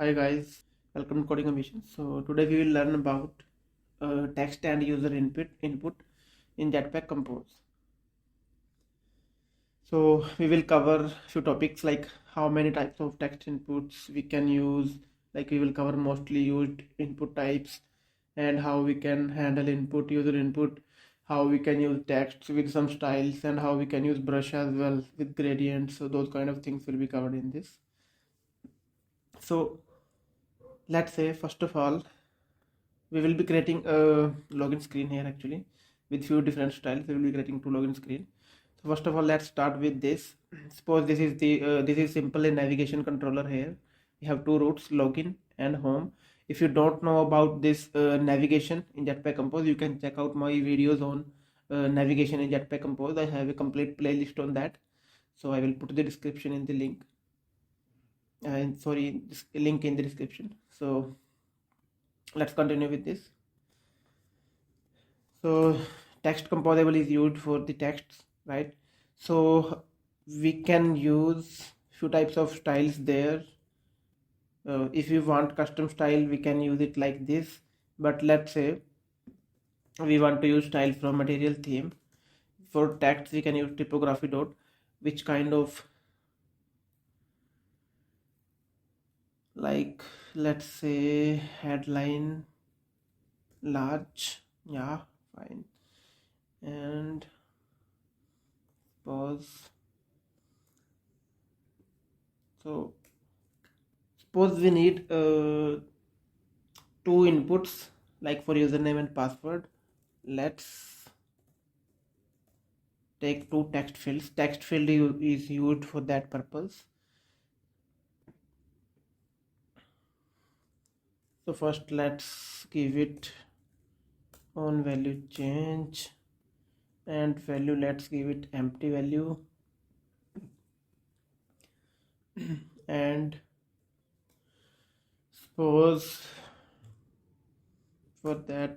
Hi guys, welcome to Coding Ambition. So today we will learn about text and user input in Jetpack Compose. So we will cover few topics like how many types of text inputs we can use. Like we will cover mostly used input types and how we can handle user input, how we can use text with some styles, and how we can use brush as well with gradients. So those kind of things will be covered in this. So let's say first of all we will be creating a login screen here actually with few different styles. We will be creating two login screen. So first of all, let's start with this. Suppose this is the this is simply navigation controller. Here we have two routes, login and home. If you don't know about this navigation in Jetpack Compose, you can check out my videos on navigation in Jetpack Compose. I have a complete playlist on that, so I will put the description in the link and sorry, this link in the description. So let's continue with this. So text composable is used for the texts, right? So we can use few types of styles there. If you want custom style, we can use it like this, but let's say we want to use style from material theme. For text we can use typography dot, which kind of, like, let's say headline large, yeah, fine, and pause. So suppose we need two inputs like for username and password. Let's take two text fields. Text field is used for that purpose. So first let's give it on value change, and value let's give it empty value, and suppose for that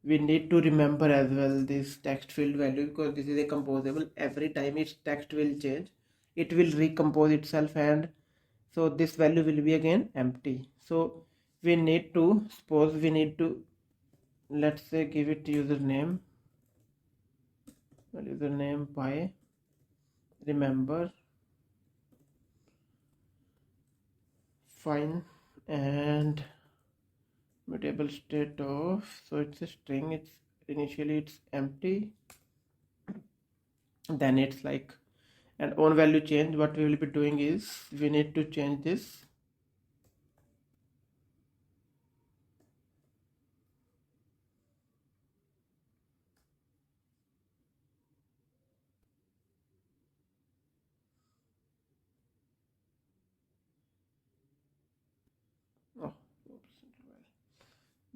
we need to remember as well this text field value, because this is a composable. Every time its text will change, it will recompose itself, and so this value will be again empty. So we need to, suppose we need to, let's say give it username by remember, fine, and mutable state of, so it's a string, it's initially it's empty, then it's like, and on value change, what we will be doing is we need to change this oh,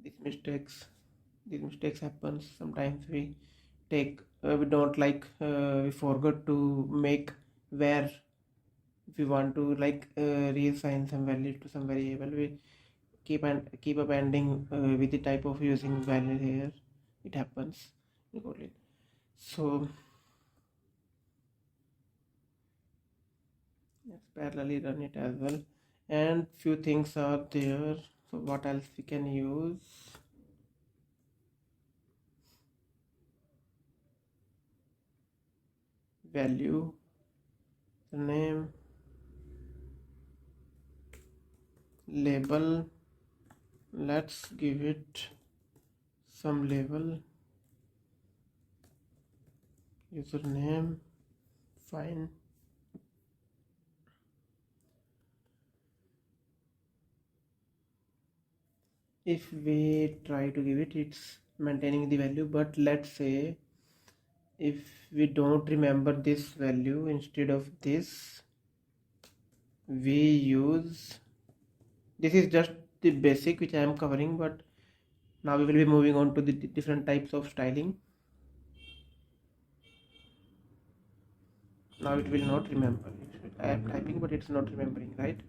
these mistakes happens sometimes. We take we don't like we forgot to make where we want to like reassign some value to some variable. We keep appending with the type of using value here. It happens in Kotlin. So let's parallelly run it as well, and few things are there. So what else we can use? Value, the name, label, let's give it some label, username, fine, if we try to give it, it's maintaining the value. But let's say if we don't remember this value, instead of this we use, this is just the basic which I am covering, but now we will be moving on to the different types of styling. Now it will not remember. I am typing but it's not remembering, right?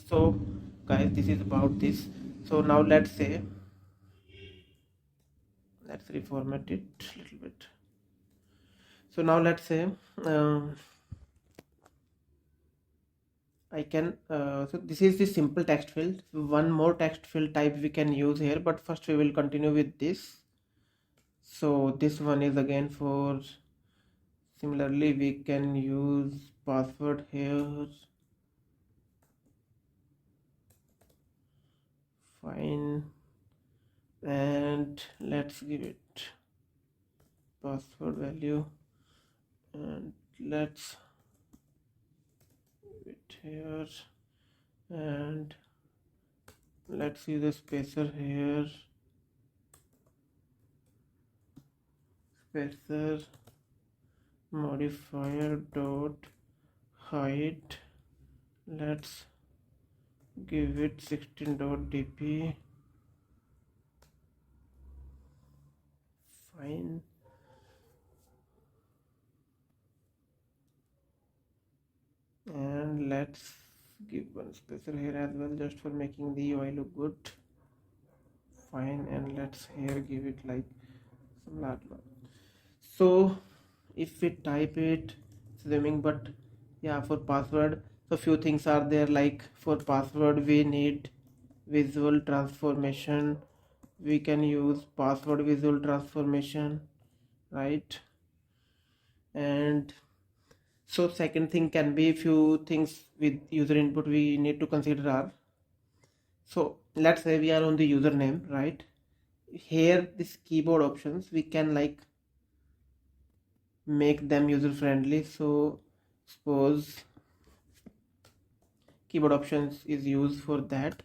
So guys, this is about this. So now let's say, let's reformat it a little bit. So now let's say I can so this is the simple text field. One more text field type we can use here, but first we will continue with this. So this one is again for, similarly we can use password here. Fine, and let's give it password value, and let's give it here, and let's use a spacer here, spacer modifier dot height, let's give it 16.dp. Fine, and let's give one spacer here as well, just for making the UI look good. Fine, and let's here give it like some large one. So if we type it swimming, but yeah, for password, so few things are there, like for password we need visual transformation. We can use password visual transformation, right? And so second thing can be few things with user input we need to consider are, so let's say we are on the username, right? Here this keyboard options we can like make them user friendly. So suppose keyboard options is used for that.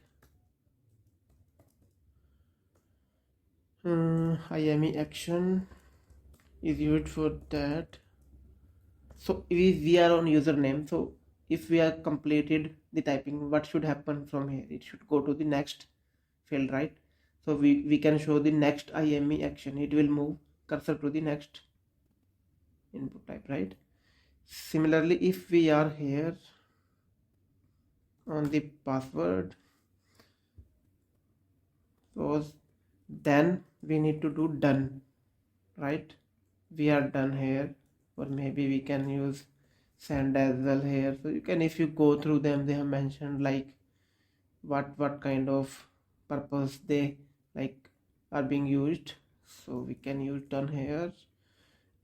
IME action is used for that. So we are on username, so if we are completed the typing, what should happen from here? It should go to the next field, right? So we can show the next IME action. It will move cursor to the next input type, right? Similarly, if we are here on the password, so then we need to do done, right? We are done here, or maybe we can use send as well here. So you can, if you go through them, they have mentioned like what kind of purpose they like are being used. So we can use done here,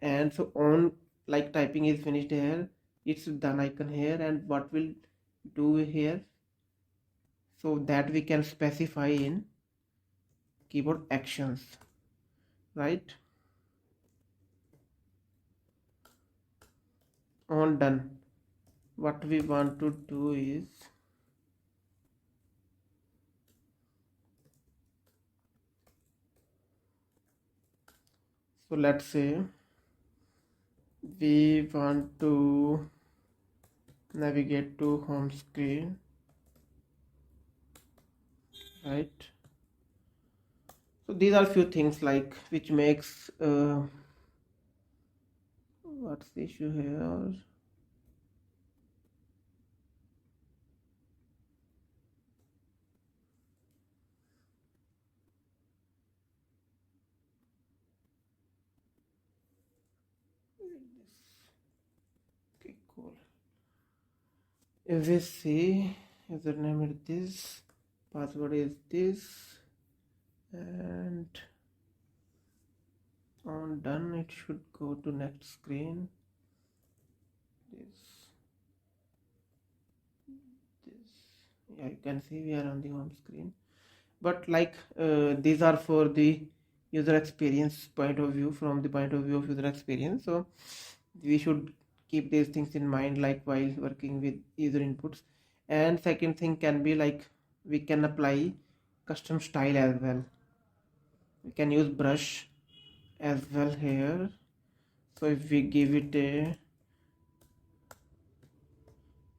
and so on, like typing is finished here, it's done icon here, and what we'll do here, so that we can specify in keyboard actions, right? On done, what we want to do is, so let's say we want to navigate to home screen, right? So these are few things like which makes what's the issue here? Okay, cool. If we see username is this, password is this, and on done it should go to next screen. This, yeah, you can see we are on the home screen, but like these are for the user experience point of view, from the point of view of user experience. So we should keep these things in mind, like while working with user inputs. And second thing can be like we can apply custom style as well. We can use brush as well here. So if we give it a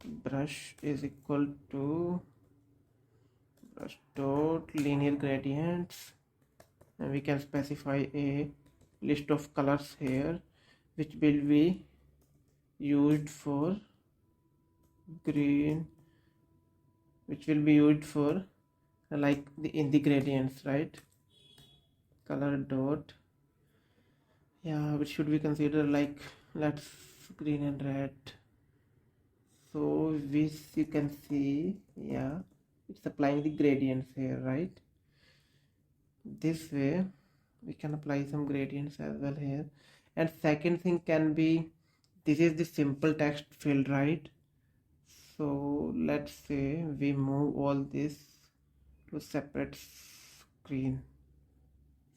brush is equal to brush dot linear gradients, and we can specify a list of colors here which will be used for green, which will be used for like in the gradients, right? Color dot, yeah, which should we consider like, let's green and red. So So this you can see, yeah, it's applying the gradients here, right? This way we can apply some gradients as well here. And second thing can be, this is the simple text field, right? So let's say we move all this to a separate screen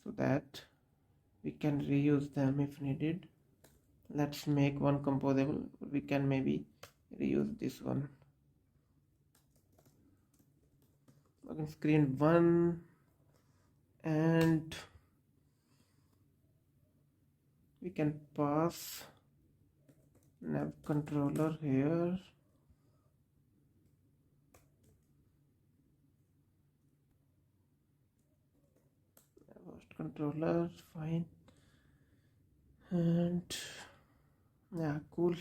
so that we can reuse them if needed. Let's make one composable. We can maybe reuse this one. Login screen 1, and we can pass nav controller here. Host controller, fine. And yeah, cool.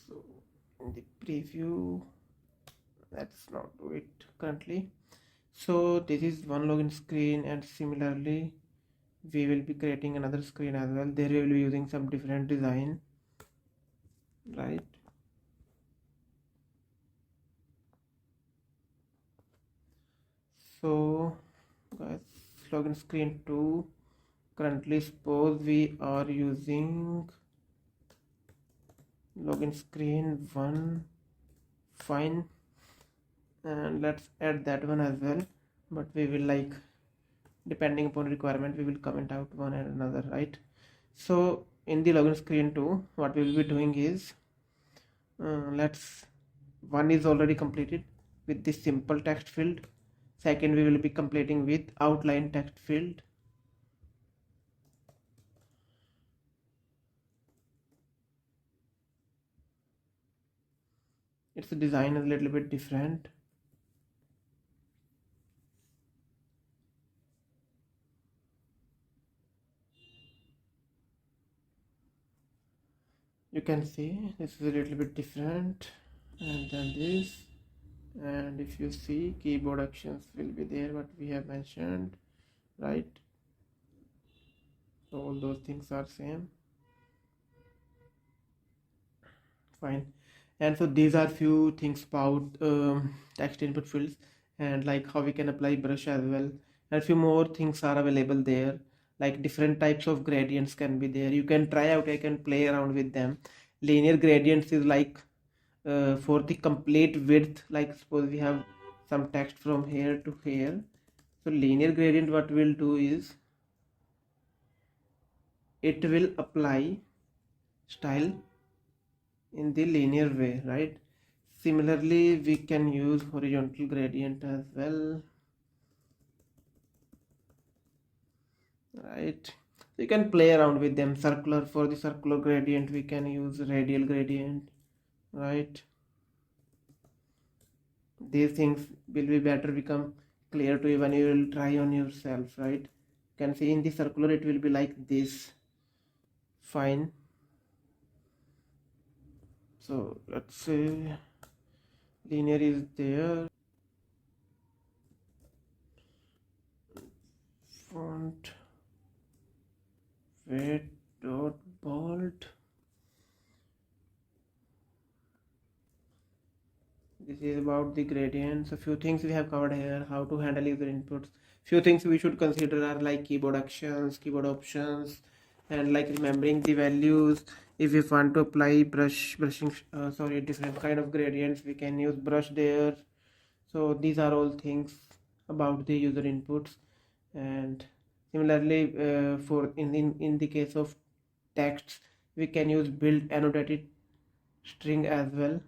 So in the preview, let's not do it currently. So this is one login screen, and similarly we will be creating another screen as well. There we will be using some different design, right? So guys, login screen 2, currently suppose we are using login screen 1, fine, and let's add that one as well, but we will, like, depending upon requirement, we will comment out one and another, right? So in the login screen 2, what we will be doing is, one is already completed with the simple text field. Second, we will be completing with outline text field. Its design is a little bit different. You can see this is a little bit different, and then this, and if you see, keyboard actions will be there, what we have mentioned, right? So all those things are same, fine. And so these are few things about text input fields, and like how we can apply brush as well, and a few more things are available there, like different types of gradients can be there. You can try out, I can play around with them. Linear gradients is like for the complete width, like suppose we have some text from here to here. So linear gradient, what we'll do is it will apply style in the linear way, right? Similarly, we can use horizontal gradient as well, right? So you can play around with them. Circular, for the circular gradient we can use radial gradient, right? These things will be better become clear to you when you will try on yourself, right? You can see in the circular it will be like this, fine. So let's say linear is there, font weight dot bold. This is about the gradients. A few things we have covered here, how to handle user inputs. Few things we should consider are like keyboard actions, keyboard options, and like remembering the values. If we want to apply different kind of gradients, we can use brush there. So these are all things about the user inputs. And similarly, for in the case of text, we can use build annotated string as well.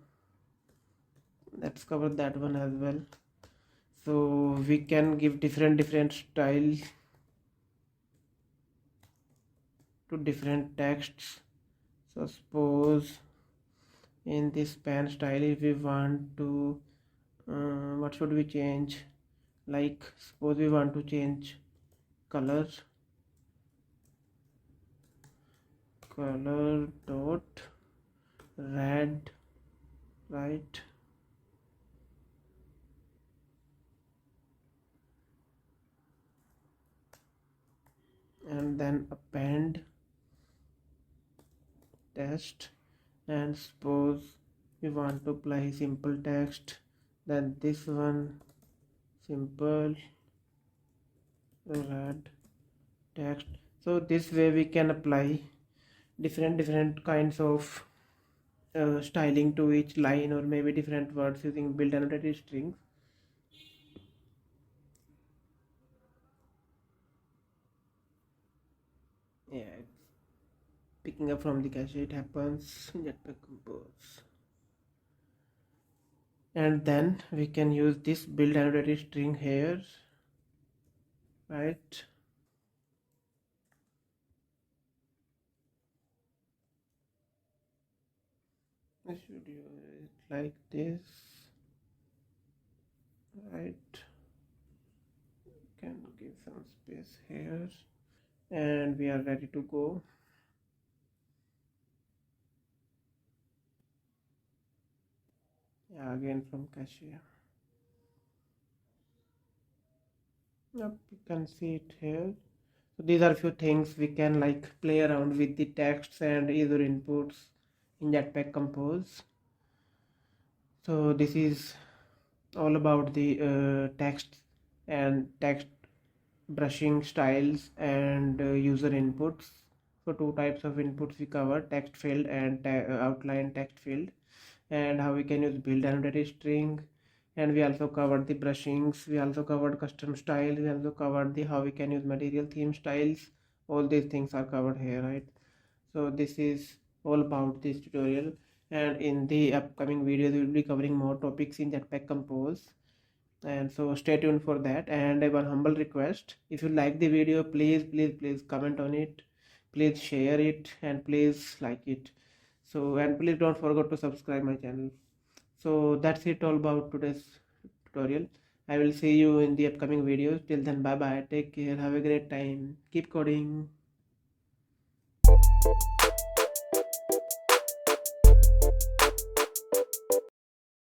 Let's cover that one as well. So we can give different styles to different texts. So suppose in this span style, if we want to what should we change, like suppose we want to change color dot red, right? And then append test, and suppose we want to apply simple text, then this one simple red text. So this way we can apply different kinds of styling to each line, or maybe different words using build annotated strings. Yeah, it's picking up from the cache, it happens in Jetpack Compose. And then we can use this build annotated string here, right? I should use it like this, right? Can give some space here, and we are ready to go. Yeah, again from cache. Yep, you can see it here. So these are few things we can like play around with the texts and either inputs in Jetpack Compose. So this is all about the text and text brushing styles and user inputs. So two types of inputs we cover: TextField and OutlinedTextField, and how we can use build annotated string. And we also covered the brushings, we also covered custom styles, we also covered the how we can use material theme styles. All these things are covered here, right? So this is all about this tutorial, and in the upcoming videos we will be covering more topics in Jetpack Compose, and so stay tuned for that. And one humble request: if you like the video, please comment on it, please share it, and please like it. So, and please don't forget to subscribe my channel. So that's it all about today's tutorial. I will see you in the upcoming videos. Till then, bye bye, take care, have a great time, keep coding.